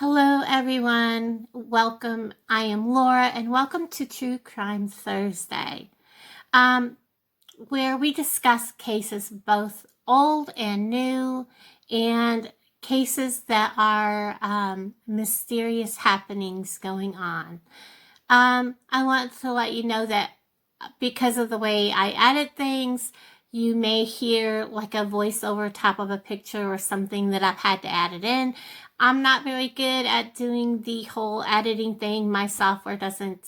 Hello, everyone. Welcome. I am Laura, and welcome to True Crime Thursday, where we discuss cases both old and new, and cases that are mysterious happenings going on. I want to let you know that because of the way I edit things, you may hear like a voice over top of a picture or something that I've had to add it in. I'm not very good at doing the whole editing thing. My software doesn't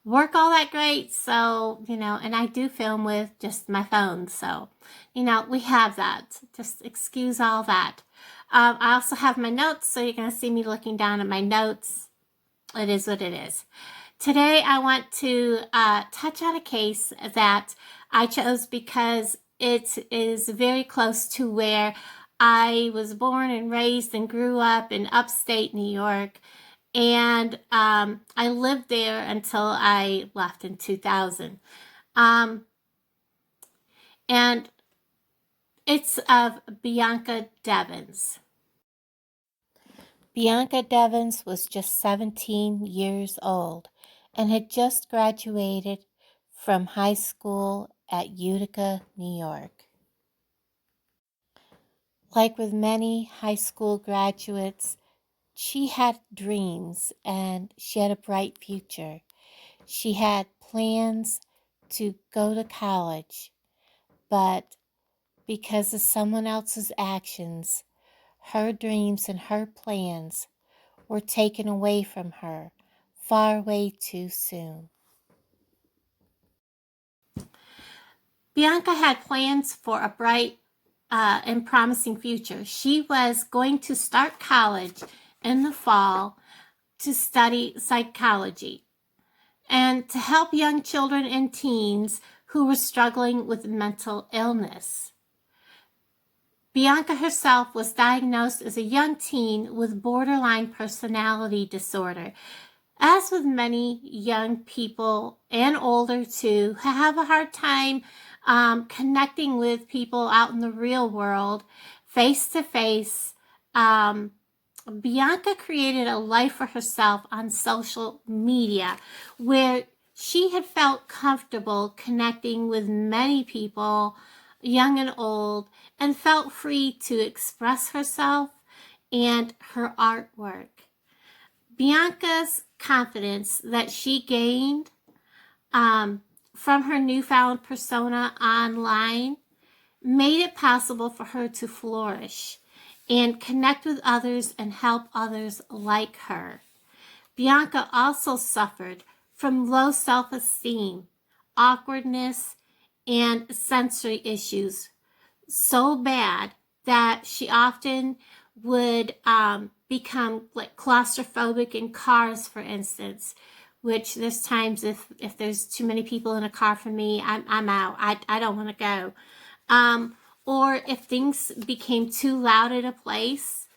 work all that great. So, and I do film with just my phone. So, we have that. Just excuse all that. I also have my notes. So you're going to see me looking down at my notes. It is what it is. Today, I want to touch on a case that I chose because it is very close to where I was born and raised and grew up in upstate New York. And I lived there until I left in 2000. And it's of Bianca Devins. Bianca Devins was just 17 years old and had just graduated from high school at Utica, New York. Like with many high school graduates, she had dreams and she had a bright future. She had plans to go to college, but because of someone else's actions, her dreams and her plans were taken away from her far way too soon. Bianca had plans for a bright and promising future. She was going to start college in the fall to study psychology and to help young children and teens who were struggling with mental illness. Bianca herself was diagnosed as a young teen with borderline personality disorder. As with many young people and older too, who have a hard time connecting with people out in the real world, face to face, Bianca created a life for herself on social media where she had felt comfortable connecting with many people, young and old, and felt free to express herself and her artwork. Bianca's confidence that she gained from her newfound persona online made it possible for her to flourish and connect with others and help others like her. Bianca also suffered from low self-esteem, awkwardness, and sensory issues so bad that she often would become like claustrophobic in cars, for instance, which there's times if there's too many people in a car for me, I'm out. I don't want to go. Or if things became too loud at a place,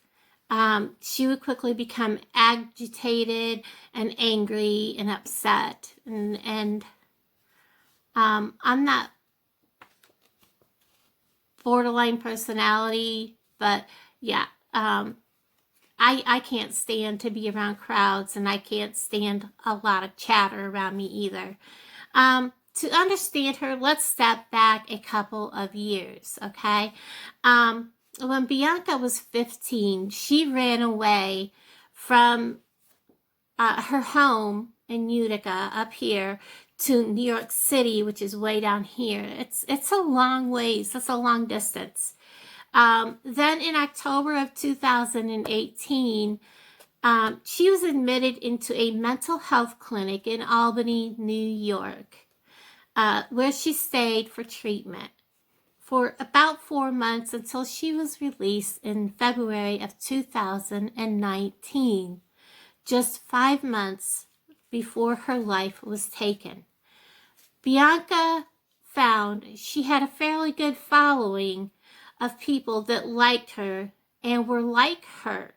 she would quickly become agitated and angry and upset. And I'm not borderline personality, but yeah, I can't stand to be around crowds, and I can't stand a lot of chatter around me either. To understand her, let's step back a couple of years, okay? When Bianca was 15, she ran away from her home in Utica up here to New York City, which is way down here. It's a long ways. That's a long distance. Then in October of 2018, she was admitted into a mental health clinic in Albany, New York, where she stayed for treatment for about 4 months until she was released in February of 2019, just 5 months before her life was taken. Bianca found she had a fairly good following of people that liked her and were like her.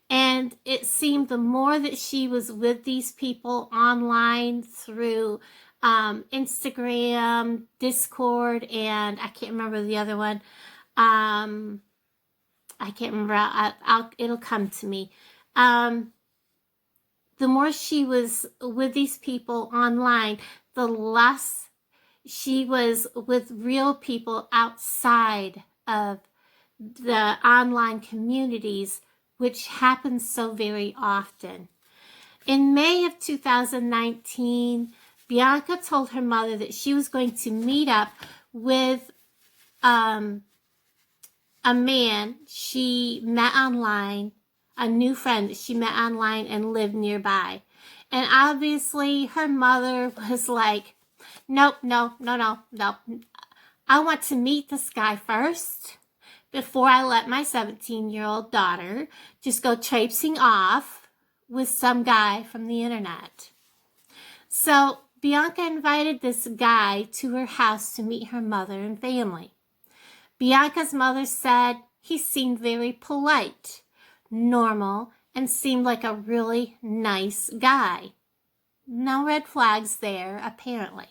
And it seemed the more that she was with these people online through Instagram, Discord, and I can't remember the other one. I can't remember. It'll come to me. the more she was with these people online, the less she was with real people outside of the online communities, which happens so very often. In May of 2019, Bianca told her mother that she was going to meet up with a man she met online, a new friend that she met online and lived nearby. And obviously her mother was like, nope, no. I want to meet this guy first before I let my 17-year-old daughter just go traipsing off with some guy from the internet. So Bianca invited this guy to her house to meet her mother and family. Bianca's mother said he seemed very polite, normal, and seemed like a really nice guy. No red flags there, apparently.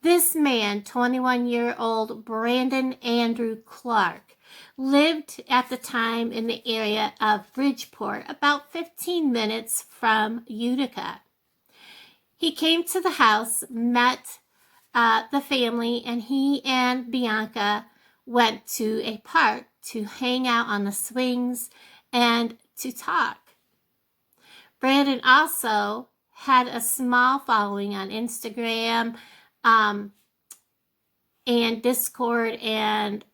This man, 21-year-old Brandon Andrew Clark, lived at the time in the area of Bridgeport, about 15 minutes from Utica. He came to the house, met the family, and he and Bianca went to a park to hang out on the swings and to talk. Brandon also had a small following on Instagram and Discord, and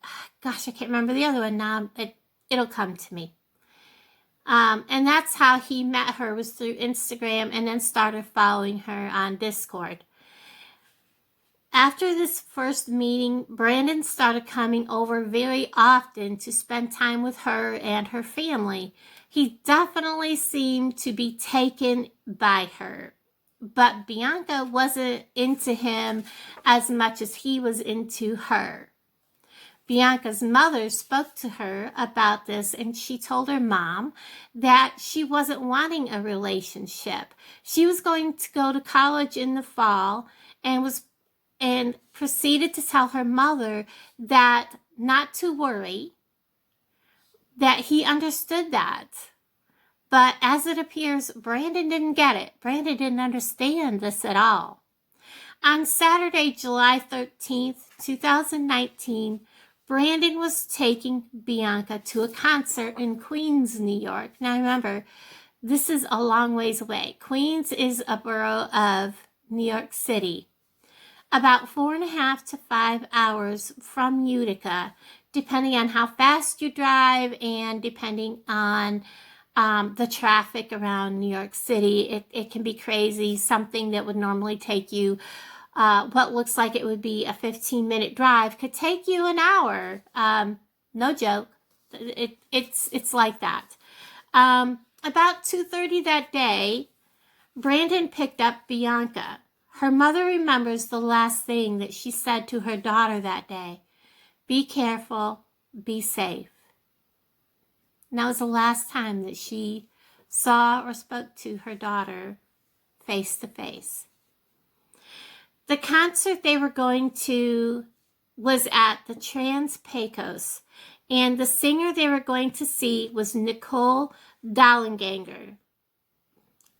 gosh, I can't remember the other one now. It'll come to me. And that's how he met her, was through Instagram, and then started following her on Discord. After this first meeting, Brandon started coming over very often to spend time with her and her family. He definitely seemed to be taken by her, but Bianca wasn't into him as much as he was into her. Bianca's mother spoke to her about this, and she told her mom that she wasn't wanting a relationship. She was going to go to college in the fall and proceeded to tell her mother that not to worry, that he understood that. But as it appears, Brandon didn't get it. Brandon didn't understand this at all. On Saturday, July 13th, 2019, Brandon was taking Bianca to a concert in Queens, New York. Now remember, this is a long ways away. Queens is a borough of New York City, about 4.5 to 5 hours from Utica, depending on how fast you drive and depending on the traffic around New York City. It can be crazy. Something that would normally take you what looks like it would be a 15-minute drive could take you an hour. No joke. It's like that. About 2:30 that day, Brandon picked up Bianca. Her mother remembers the last thing that she said to her daughter that day. Be careful, be safe. And that was the last time that she saw or spoke to her daughter face to face. The concert they were going to was at the Trans Pecos, and the singer they were going to see was Nicole Dollanganger.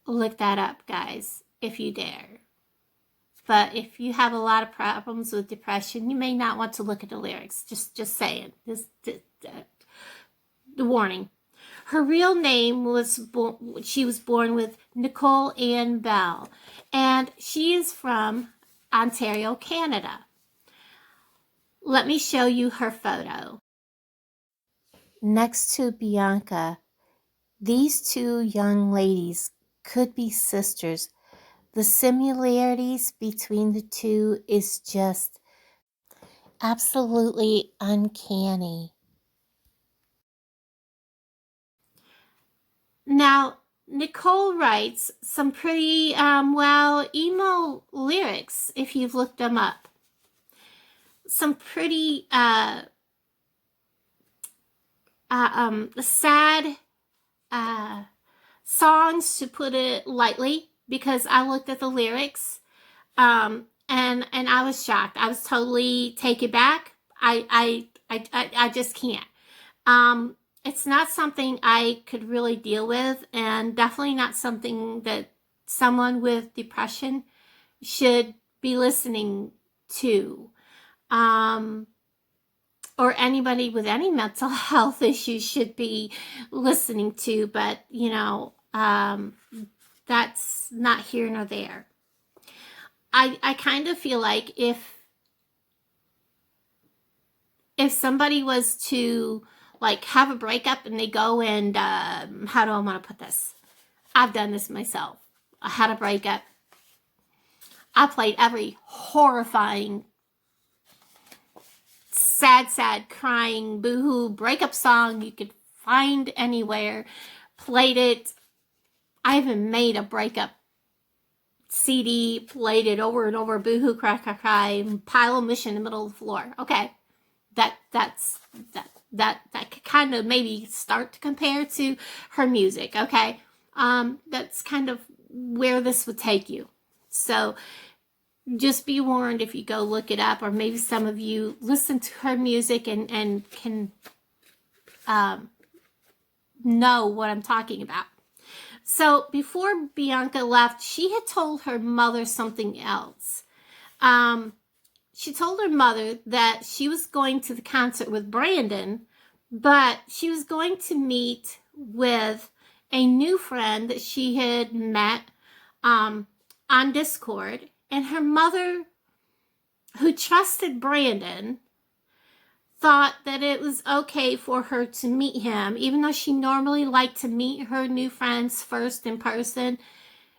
Look that up, guys, if you dare. But if you have a lot of problems with depression, you may not want to look at the lyrics. Just saying. The warning. Her real name was, she was born with Nicole Ann Bell, and she is from Ontario, Canada. Let me show you her photo. Next to Bianca, these two young ladies could be sisters. The similarities between the two is just absolutely uncanny. Now, Nicole writes some pretty, emo lyrics, if you've looked them up. Some pretty, sad, songs, to put it lightly, because I looked at the lyrics, and I was shocked. I was totally taken back. I just can't. it's not something I could really deal with, and definitely not something that someone with depression should be listening to. Or anybody with any mental health issues should be listening to, but that's not here nor there. I kind of feel like if somebody was to like have a breakup and they go and how do I want to put this? I've done this myself. I had a breakup. I played every horrifying, sad, crying, boohoo breakup song you could find anywhere. Played it. I even made a breakup CD, played it over and over, boohoo, cry, pile of mush in the middle of the floor. Okay, that could kind of maybe start to compare to her music. Okay, that's kind of where this would take you. So just be warned if you go look it up, or maybe some of you listen to her music and can know what I'm talking about. So before Bianca left, she had told her mother something else. She told her mother that she was going to the concert with Brandon, but she was going to meet with a new friend that she had met on Discord. And her mother, who trusted Brandon, thought that it was okay for her to meet him, even though she normally liked to meet her new friends first in person.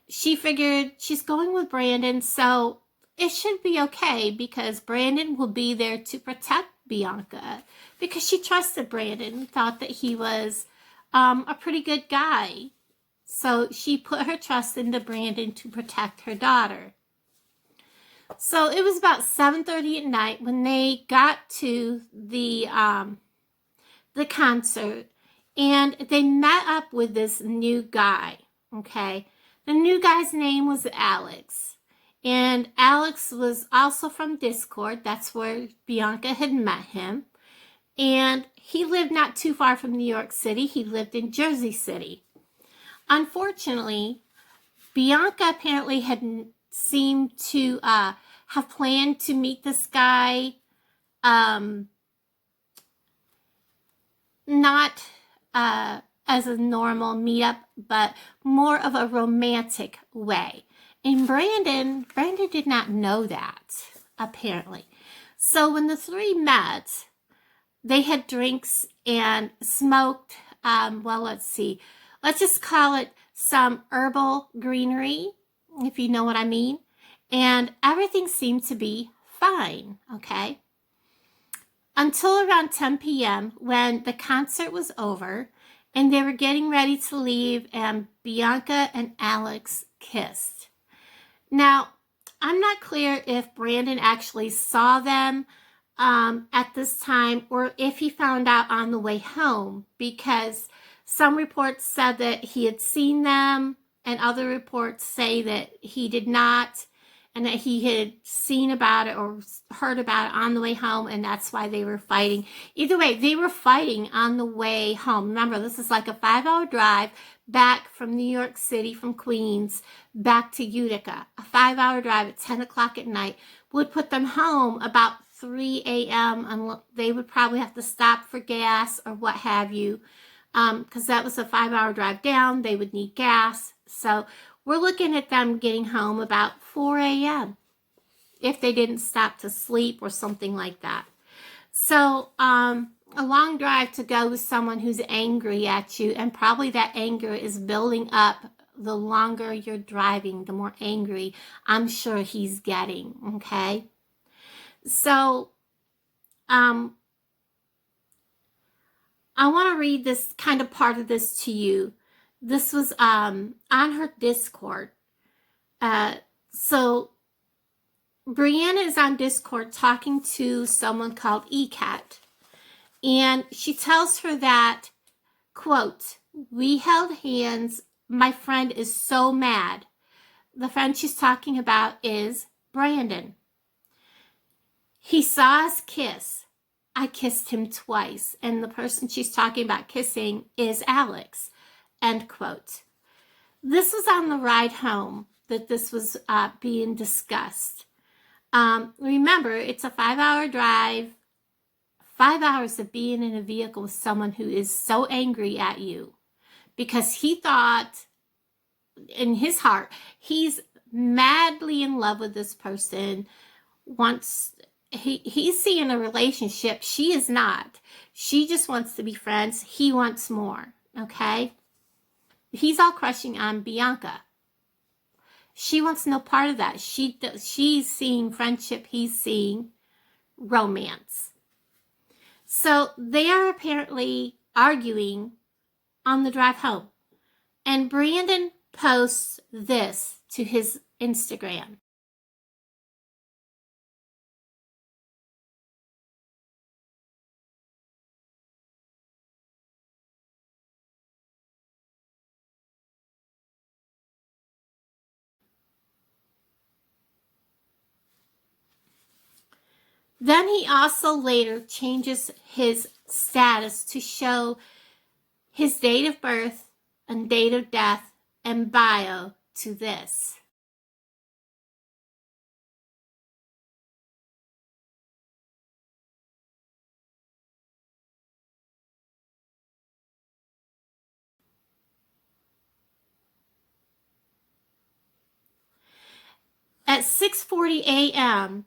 She figured she's going with Brandon, so it should be okay because Brandon will be there to protect Bianca, because she trusted Brandon, thought that he was a pretty good guy. So she put her trust into Brandon to protect her daughter. So it was about 7:30 at night when they got to the concert, and they met up with this new guy. Okay, the new guy's name was Alex, and Alex was also from Discord. That's where Bianca had met him, and he lived not too far from New York City. He lived in Jersey City. Unfortunately, Bianca apparently had seemed to have planned to meet this guy not as a normal meetup, but more of a romantic way. And Brandon did not know that, apparently. So when the three met, they had drinks and smoked, let's see. Let's just call it some herbal greenery, if you know what I mean. And everything seemed to be fine, okay? Until around 10 p.m. when the concert was over and they were getting ready to leave and Bianca and Alex kissed. Now, I'm not clear if Brandon actually saw them at this time or if he found out on the way home, because some reports said that he had seen them and other reports say that he did not, and that he had seen about it or heard about it on the way home, and that's why they were fighting. Either way, they were fighting on the way home. Remember, this is like a 5-hour drive back from New York City, from Queens, back to Utica. A 5-hour drive at 10 o'clock at night would put them home about 3 a.m. and they would probably have to stop for gas or what have you, because that was a 5-hour drive down. They would need gas. So we're looking at them getting home about 4 a.m. if they didn't stop to sleep or something like that. So a long drive to go with someone who's angry at you, and probably that anger is building up. The longer you're driving, the more angry I'm sure he's getting, okay? So I want to read this kind of part of this to you. This was on her Discord. So Brianna is on Discord talking to someone called ECAT. And she tells her that, quote, "We held hands. My friend is so mad." The friend she's talking about is Brandon. "He saw us kiss. I kissed him twice. And the person she's talking about kissing is Alex, end quote. This was on the ride home that this was being discussed. Remember, it's a 5-hour drive, 5 hours of being in a vehicle with someone who is so angry at you because he thought in his heart, he's madly in love with this person, he's seeing a relationship. She is not. She just wants to be friends. He wants more, okay? He's all crushing on Bianca. She wants no part of that. She's seeing friendship. He's seeing romance. So they are apparently arguing on the drive home. And Brandon posts this to his Instagram. Then he also later changes his status to show his date of birth and date of death and bio to this. At 6:40 a.m.,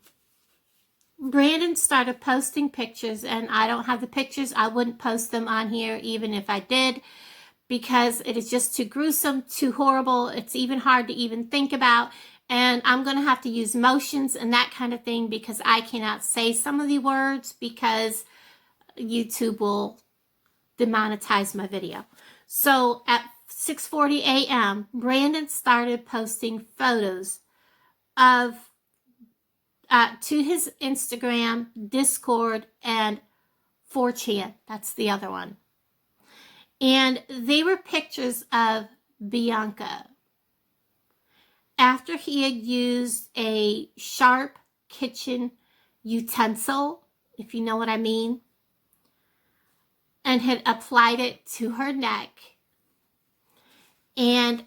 Brandon started posting pictures, and I don't have the pictures. I wouldn't post them on here even if I did, because it is just too gruesome, too horrible. It's even hard to even think about. And I'm going to have to use motions and that kind of thing because I cannot say some of the words because YouTube will demonetize my video. So at 6:40 a.m., Brandon started posting photos of to his Instagram, Discord, and 4chan. That's the other one. And they were pictures of Bianca. After he had used a sharp kitchen utensil, if you know what I mean, and had applied it to her neck. And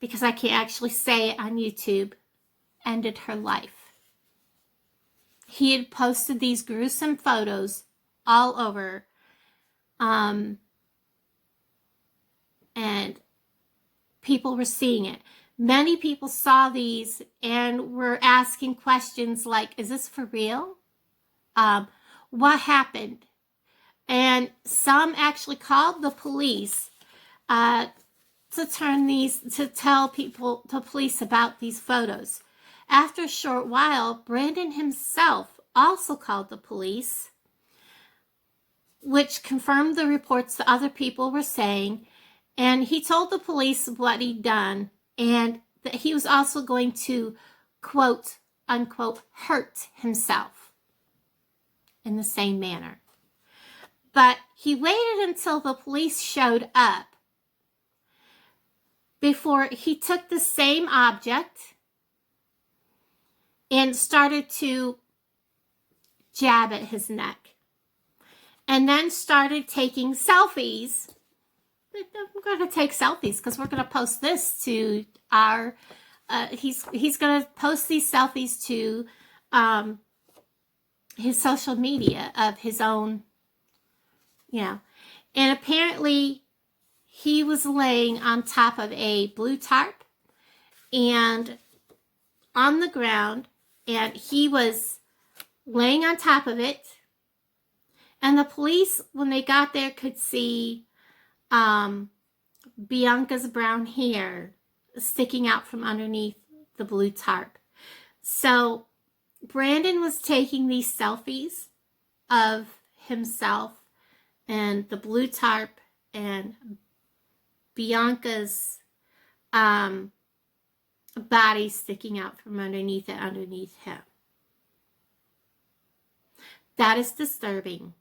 because I can't actually say it on YouTube, ended her life. He had posted these gruesome photos all over. And people were seeing it. Many people saw these and were asking questions like, is this for real? What happened? And some actually called the police to tell the police about these photos. After a short while, Brandon himself also called the police, which confirmed the reports that other people were saying. And he told the police what he'd done and that he was also going to, quote, unquote, hurt himself in the same manner. But he waited until the police showed up before he took the same object and started to jab at his neck. And then started taking selfies. I'm going to take selfies because we're going to post this to our, he's going to post these selfies to his social media of his own, and apparently he was laying on top of a blue tarp and on the ground, and he was laying on top of it. And the police, when they got there, could see Bianca's brown hair sticking out from underneath the blue tarp. So Brandon was taking these selfies of himself and the blue tarp and Bianca's body sticking out from underneath him. That is disturbing.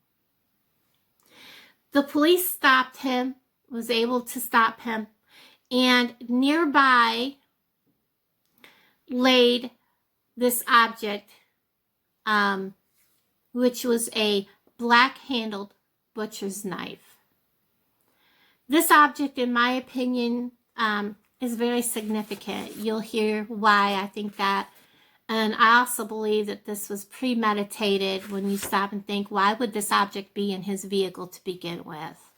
The police stopped him, was able to stop him, and nearby laid this object which was a black-handled butcher's knife. This object, in my opinion, is very significant. You'll hear why I think that. And I also believe that this was premeditated when you stop and think, why would this object be in his vehicle to begin with?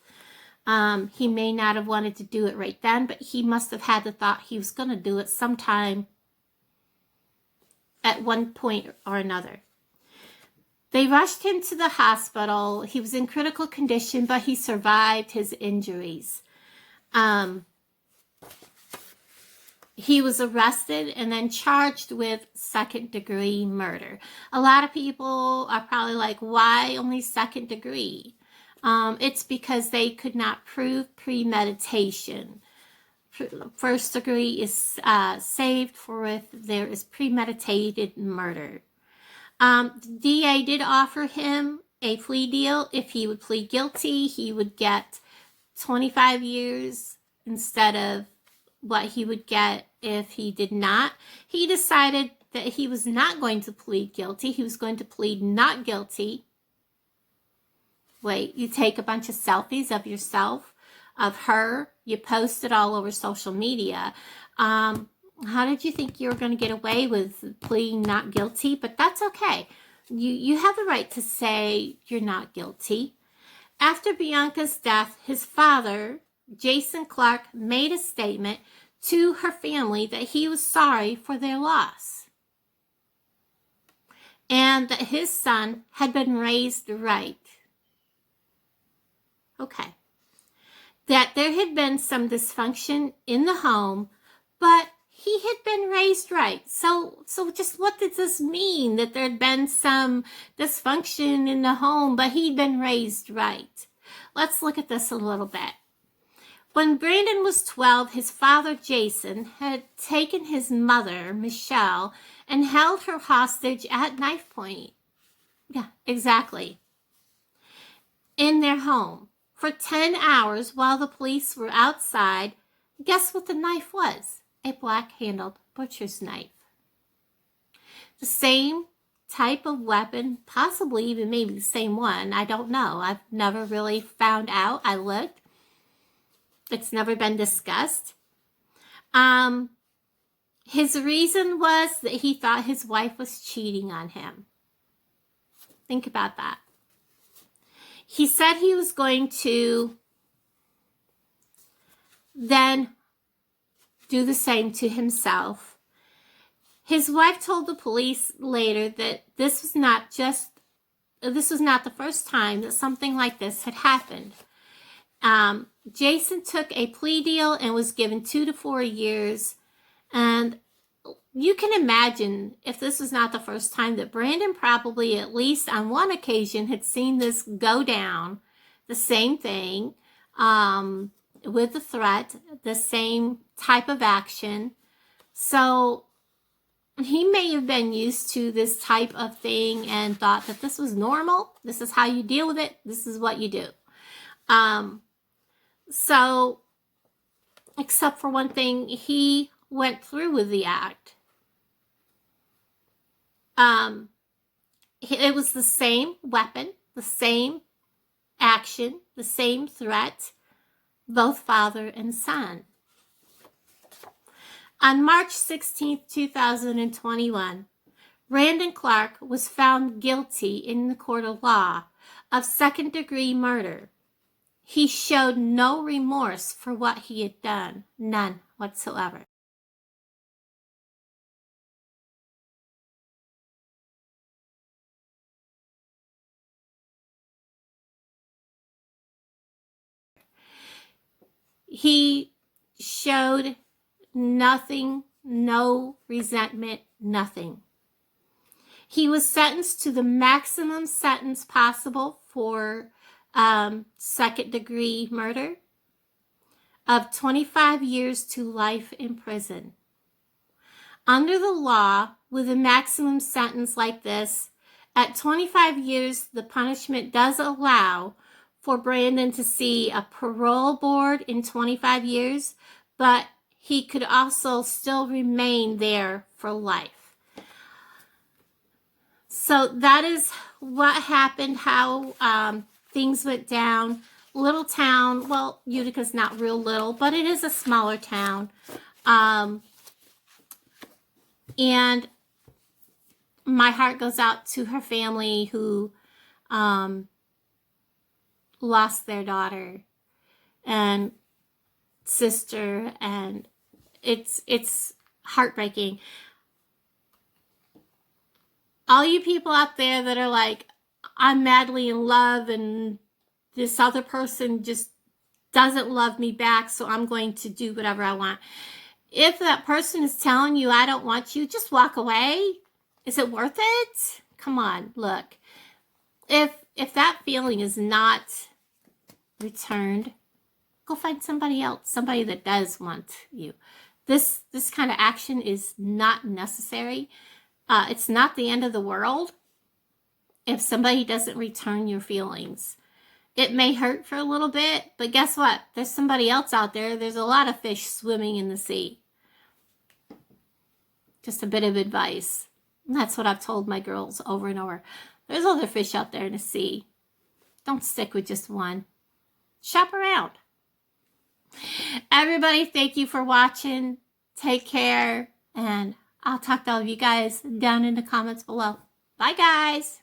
He may not have wanted to do it right then, but he must have had the thought he was going to do it sometime at one point or another. They rushed him to the hospital. He was in critical condition, but he survived his injuries. He was arrested and then charged with second-degree murder. A lot of people are probably like, why only second degree? It's because they could not prove premeditation. First degree is saved for if there is premeditated murder. The DA did offer him a plea deal. If he would plead guilty, he would get 25 years instead of what he would get if he did not. He decided that he was not going to plead guilty. He was going to plead not guilty. Wait, you take a bunch of selfies of yourself, of her, you post it all over social media. How did you think you were going to get away with pleading not guilty? But that's okay. You have the right to say you're not guilty. After Bianca's death, his father, Jason Clark, made a statement to her family that he was sorry for their loss and that his son had been raised right. Okay. That there had been some dysfunction in the home, but he had been raised right. So just what does this mean? That there had been some dysfunction in the home, but he'd been raised right. Let's look at this a little bit. When Brandon was 12, his father, Jason, had taken his mother, Michelle, and held her hostage at knife point. Yeah, exactly. In their home for 10 hours while the police were outside. Guess what the knife was? A black-handled butcher's knife. The same type of weapon, possibly even maybe the same one. I don't know. I've never really found out. I looked. It's never been discussed. His reason was that he thought his wife was cheating on him. Think about that. He said he was going to then do the same to himself. His wife told the police later that this was not the first time that something like this had happened. Jason took a plea deal and was given 2 to 4 years. And you can imagine if this was not the first time that Brandon probably at least on one occasion had seen this go down, the same thing, with the threat, the same type of action. So he may have been used to this type of thing and thought that this was normal. This is how you deal with it. This is what you do. So, except for one thing, he went through with the act. It was the same weapon, the same action, the same threat, both father and son. On March 16, 2021, Brandon Clark was found guilty in the court of law of second-degree murder. He showed no remorse for what he had done, none whatsoever. He showed nothing, no resentment, nothing. He was sentenced to the maximum sentence possible for second-degree murder of 25 years to life in prison. Under the law, with a maximum sentence like this, at 25 years, the punishment does allow for Brandon to see a parole board in 25 years, but he could also still remain there for life. So that is what happened, how things went down. Little town. Well, Utica's not real little, but it is a smaller town. And my heart goes out to her family who lost their daughter and sister, and it's heartbreaking. All you people out there that are like, I'm madly in love and this other person just doesn't love me back, so I'm going to do whatever I want. If that person is telling you, I don't want you, just walk away. Is it worth it? Come on, look. If that feeling is not returned, go find somebody else, somebody that does want you. This kind of action is not necessary. It's not the end of the world if somebody doesn't return your feelings. It may hurt for a little bit, but guess what? There's somebody else out there. There's a lot of fish swimming in the sea. Just a bit of advice. And that's what I've told my girls over and over. There's other fish out there in the sea. Don't stick with just one. Shop around. Everybody, thank you for watching. Take care. And I'll talk to all of you guys down in the comments below. Bye, guys.